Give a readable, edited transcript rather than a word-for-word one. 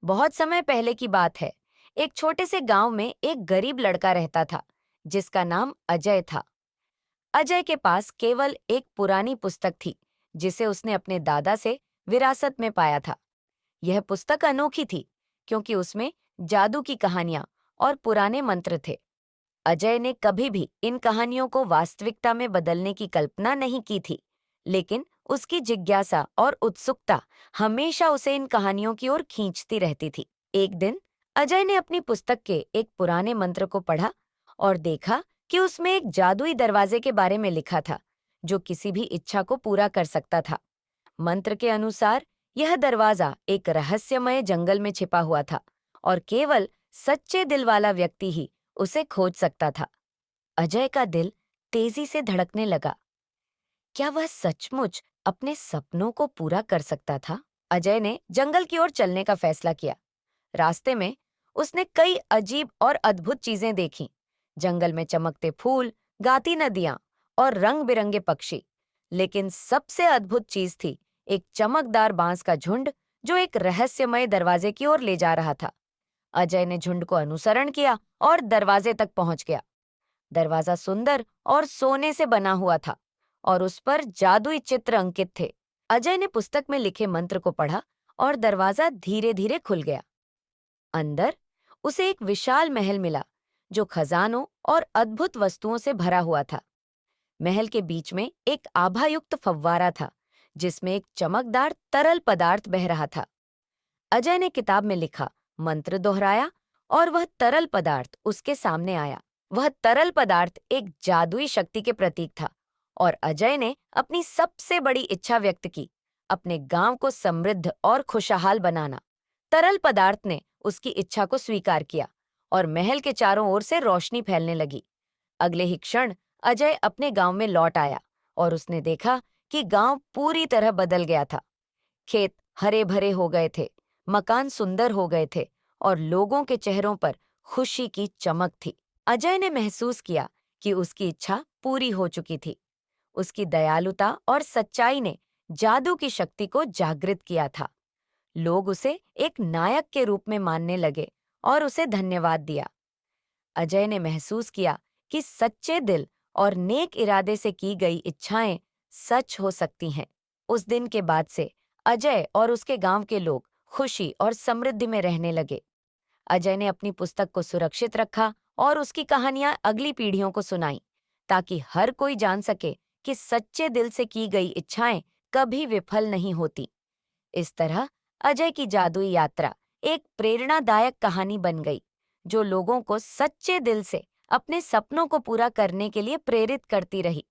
बहुत समय पहले की बात है। एक छोटे से गांव में एक गरीब लड़का रहता था, जिसका नाम अजय था। अजय के पास केवल एक पुरानी पुस्तक थी, जिसे उसने अपने दादा से विरासत में पाया था। यह पुस्तक अनोखी थी, क्योंकि उसमें जादू की कहानियां और पुराने मंत्र थे। अजय ने कभी भी इन कहानियों को वास्तविकता में बदलने की कल्पना नहीं की थी, लेकिन उसकी जिज्ञासा और उत्सुकता हमेशा उसे इन कहानियों की ओर खींचती रहती थी। एक दिन अजय ने अपनी पुस्तक के एक पुराने मंत्र को पढ़ा और देखा कि उसमें एक जादुई दरवाजे के बारे में लिखा था, जो किसी भी इच्छा को पूरा कर सकता था। मंत्र के अनुसार यह दरवाजा एक रहस्यमय जंगल में छिपा हुआ था और केवल सच्चे दिल वाला व्यक्ति ही उसे खोज सकता था। अजय का दिल तेजी से धड़कने लगा। क्या वह सचमुच अपने सपनों को पूरा कर सकता था? अजय ने जंगल की ओर चलने का फैसला किया। रास्ते में उसने कई अजीब और अद्भुत चीजें देखीं। जंगल में चमकते फूल, गाती नदियां और रंग-बिरंगे पक्षी। लेकिन सबसे अद्भुत चीज थी एक चमकदार बांस का झुंड, जो एक रहस्यमय दरवाजे की ओर ले जा रहा था। अजय ने झुंड को अनुसरण किया और दरवाजे तक पहुंच गया। दरवाजा सुंदर और सोने से बना हुआ था और उस पर जादुई चित्र अंकित थे। अजय ने पुस्तक में लिखे मंत्र को पढ़ा और दरवाजा धीरे-धीरे खुल गया। अंदर उसे एक विशाल महल मिला, जो खजानों और अद्भुत वस्तुओं से भरा हुआ था। महल के बीच में एक आभायुक्त फव्वारा था, जिसमें एक चमकदार तरल पदार्थ बह रहा था। अजय ने किताब में लिखा मंत्र दोहराया और वह तरल पदार्थ उसके सामने आया। वह तरल पदार्थ एक जादुई शक्ति के प्रतीक था और अजय ने अपनी सबसे बड़ी इच्छा व्यक्त की, अपने गांव को समृद्ध और खुशहाल बनाना। तरल पदार्थ ने उसकी इच्छा को स्वीकार किया और महल के चारों ओर से रोशनी फैलने लगी। अगले ही क्षण अजय अपने गांव में लौट आया और उसने देखा कि गांव पूरी तरह बदल गया था। खेत हरे भरे हो गए थे, मकान सुंदर हो गए थे और लोगों के चेहरों पर खुशी की चमक थी। अजय ने महसूस किया कि उसकी इच्छा पूरी हो चुकी थी। उसकी दयालुता और सच्चाई ने जादू की शक्ति को जागृत किया था। लोग उसे एक नायक के रूप में मानने लगे और उसे धन्यवाद दिया। अजय ने महसूस किया कि सच्चे दिल और नेक इरादे से की गई इच्छाएं सच हो सकती हैं। उस दिन के बाद से अजय और उसके गांव के लोग खुशी और समृद्धि में रहने लगे। अजय ने अपनी पुस्तक को सुरक्षित रखा और उसकी कहानियां अगली पीढ़ियों को सुनाई, ताकि हर कोई जान सके कि सच्चे दिल से की गई इच्छाएं कभी विफल नहीं होती। इस तरह अजय की जादुई यात्रा एक प्रेरणादायक कहानी बन गई, जो लोगों को सच्चे दिल से अपने सपनों को पूरा करने के लिए प्रेरित करती रही।